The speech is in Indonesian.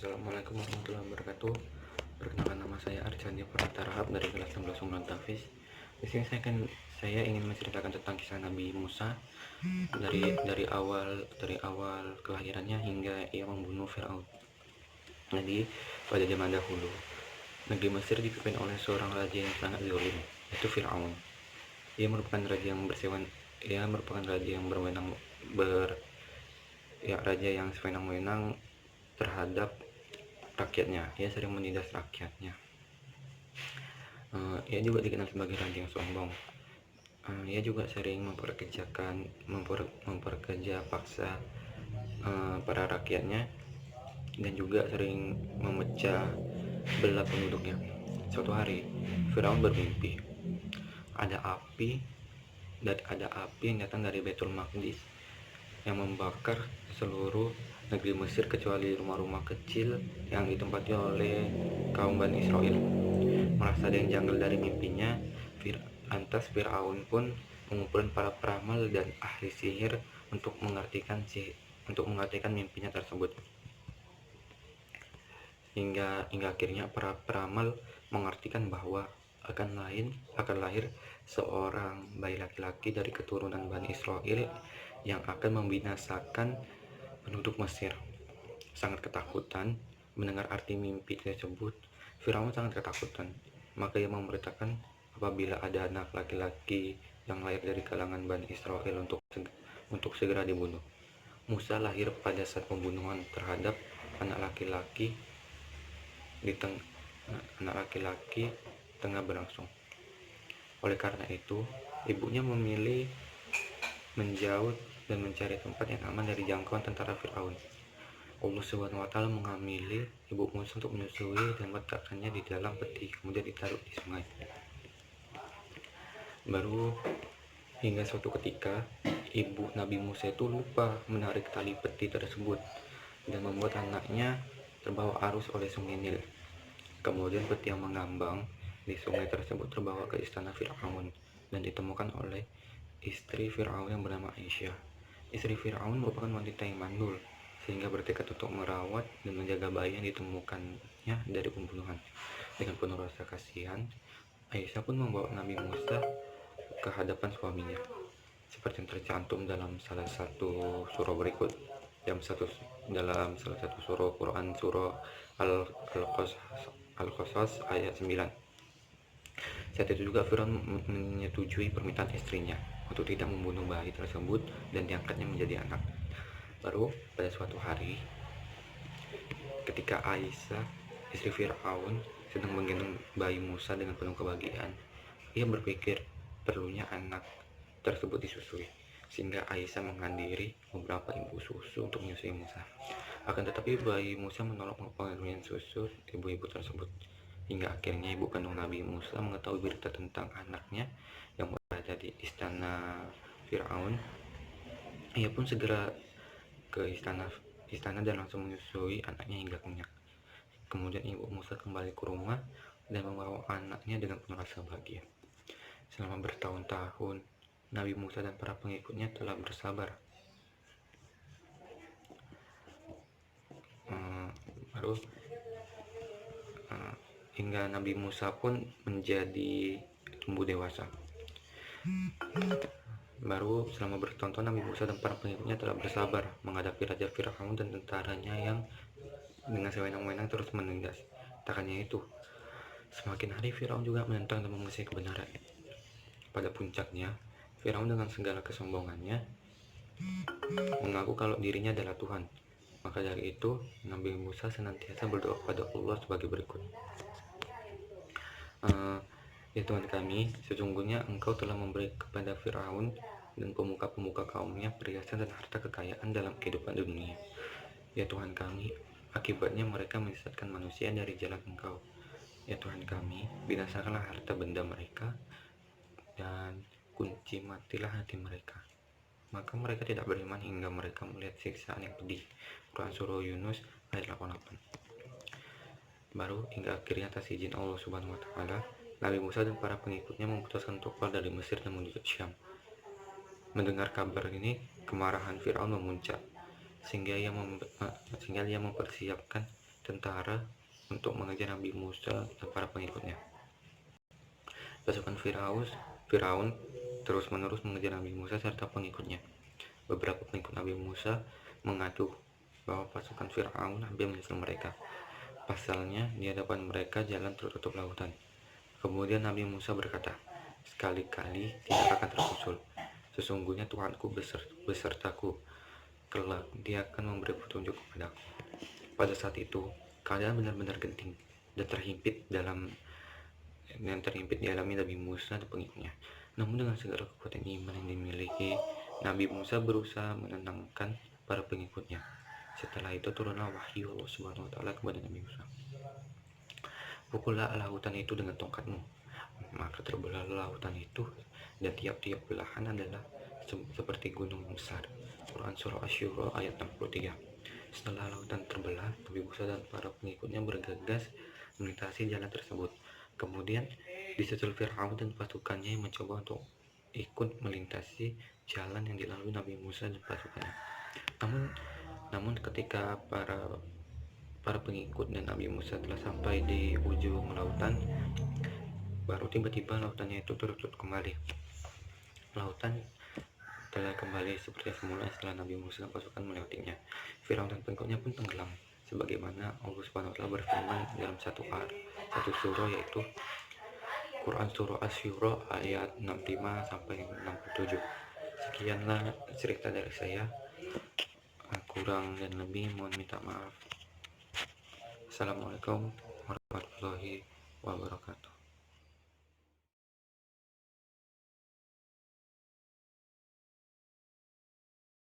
Assalamualaikum warahmatullahi wabarakatuh. Perkenalkan, nama saya Archandia Pranata Rahab dari kelas 16 Umran Tafis. Di sini saya ingin menceritakan tentang kisah Nabi Musa dari awal kelahirannya hingga ia membunuh Firaun. Jadi pada zaman dahulu, negeri Mesir dipimpin oleh seorang raja yang sangat zalim, yaitu Firaun. Ia merupakan raja yang berwenang raja yang sewenang-wenang terhadap rakyatnya. Ia sering menindas rakyatnya. Ia juga dikenal sebagai raja yang sombong. Ia juga sering memperkerja paksa para rakyatnya, dan juga sering memecah belah penduduknya. Suatu hari, Firaun bermimpi ada api yang datang dari Baitul Maqdis yang membakar seluruh negeri Mesir kecuali rumah-rumah kecil yang ditempati oleh kaum Bani Israel. Merasa ada yang janggal dari mimpinya, lantas Firaun pun mengumpulkan para peramal dan ahli sihir untuk mengartikan mimpinya tersebut. Hingga akhirnya para peramal mengartikan bahwa akan lahir seorang bayi laki-laki dari keturunan Bani Israel yang akan membinasakan penduduk Mesir. Sangat ketakutan mendengar arti mimpi tersebut, Firaun sangat ketakutan. Maka ia memerintahkan apabila ada anak laki-laki yang lahir dari kalangan Bani Israel untuk segera dibunuh. Musa lahir pada saat pembunuhan terhadap anak laki-laki tengah berlangsung. Oleh karena itu, ibunya memilih menjauh dan mencari tempat yang aman dari jangkauan tentara Firaun. Allah SWT mengamili ibu Musa untuk menyusui dan meletakkannya di dalam peti, kemudian ditaruh di sungai. Baru hingga suatu ketika, ibu Nabi Musa itu lupa menarik tali peti tersebut dan membuat anaknya terbawa arus oleh sungai Nil. Kemudian peti yang mengambang di sungai tersebut terbawa ke istana Firaun dan ditemukan oleh istri Firaun yang bernama Aisyah. Istri Firaun merupakan wanita yang mandul, sehingga bertekad untuk merawat dan menjaga bayi yang ditemukannya dari pembunuhan. Dengan penuh rasa kasihan, Aisyah pun membawa Nabi Musa ke hadapan suaminya, seperti yang tercantum dalam salah satu surah berikut. Dalam salah satu surah Quran, surah Al-Qasas ayat 9. Saat itu juga Firaun menyetujui permintaan istrinya untuk tidak membunuh bayi tersebut dan diangkatnya menjadi anak. Baru pada suatu hari, ketika Aisyah, istri Firaun, sedang menggendong bayi Musa dengan penuh kebahagiaan, ia berpikir perlunya anak tersebut disusui, sehingga Aisyah menghadiri beberapa ibu susu untuk menyusui Musa. Akan tetapi bayi Musa menolak pemberian susu ibu-ibu tersebut, hingga akhirnya ibu kandung Nabi Musa mengetahui berita tentang anaknya yang berada di istana Firaun. Ia pun segera ke istana dan langsung menyusui anaknya hingga kenyang. Kemudian ibu Musa kembali ke rumah dan membawa anaknya dengan penuh rasa bahagia. Selama bertahun-tahun, Nabi Musa dan para pengikutnya telah bersabar. Hingga Nabi Musa pun menjadi tumbuh dewasa. Baru selama bertahun-tahun Nabi Musa dan para pengikutnya telah bersabar menghadapi Raja Firaun dan tentaranya yang dengan sewenang-wenang terus menindas. Tak hanya itu, semakin hari Firaun juga menentang dan memusuhi kebenaran. Pada puncaknya, Firaun dengan segala kesombongannya mengaku kalau dirinya adalah Tuhan. Maka dari itu, Nabi Musa senantiasa berdoa pada Allah sebagai berikut. Ya Tuhan kami, sesungguhnya Engkau telah memberi kepada Firaun dan pemuka-pemuka kaumnya perhiasan dan harta kekayaan dalam kehidupan dunia. Ya Tuhan kami, akibatnya mereka menyesatkan manusia dari jalan Engkau. Ya Tuhan kami, binasakanlah harta benda mereka dan kunci matilah hati mereka. Maka mereka tidak beriman hingga mereka melihat siksaan yang pedih. Quran Surah Yunus ayat 88. Baru hingga akhirnya atas izin Allah Subhanahu wa Ta'ala, Nabi Musa dan para pengikutnya memutuskan untuk keluar dari Mesir dan menuju Syam. Mendengar kabar ini, kemarahan Firaun memuncak, sehingga ia mempersiapkan tentara untuk mengejar Nabi Musa dan para pengikutnya. Pasukan Firaun terus-menerus mengejar Nabi Musa serta pengikutnya. Beberapa pengikut Nabi Musa mengadu bahwa pasukan Firaun hampir menyusul mereka. Pasalnya, di hadapan mereka jalan tertutup lautan. Kemudian Nabi Musa berkata, "Sekali-kali tidak akan tersusul. Sesungguhnya Tuhanku besertaku. Kelak dia akan memberi petunjuk kepadaku." Pada saat itu, keadaan benar-benar genting dan terhimpit dialami Nabi Musa dan pengikutnya. Namun dengan segala kekuatan iman yang dimiliki, Nabi Musa berusaha menenangkan para pengikutnya. Setelah itu turunlah wahyu Allah Subhanahu wa taala kepada Nabi Musa. "Pukullah lautan itu dengan tongkatmu." Maka terbelah lautan itu, dan tiap-tiap belahan adalah seperti gunung besar. Quran Surah Asy-Syura ayat 63. Setelah lautan terbelah, Nabi Musa dan para pengikutnya bergegas melintasi jalan tersebut. Kemudian disusul Fir'aun dan pasukannya yang mencoba untuk ikut melintasi jalan yang dilalui Nabi Musa dan pasukannya. Namun ketika para pengikut dan Nabi Musa telah sampai di ujung lautan, baru tiba-tiba lautannya itu tertutup kembali. Lautan telah kembali seperti semula setelah Nabi Musa dan pasukan melewatinya. Firaun dan pengikutnya pun tenggelam, sebagaimana Allah Subhanahu wa taala berfirman dalam satu surah, yaitu Quran Surah Asy-Syura ayat 65 sampai 67. Sekianlah cerita dari saya. Kurang dan lebih mohon minta maaf. Assalamualaikum warahmatullahi wabarakatuh.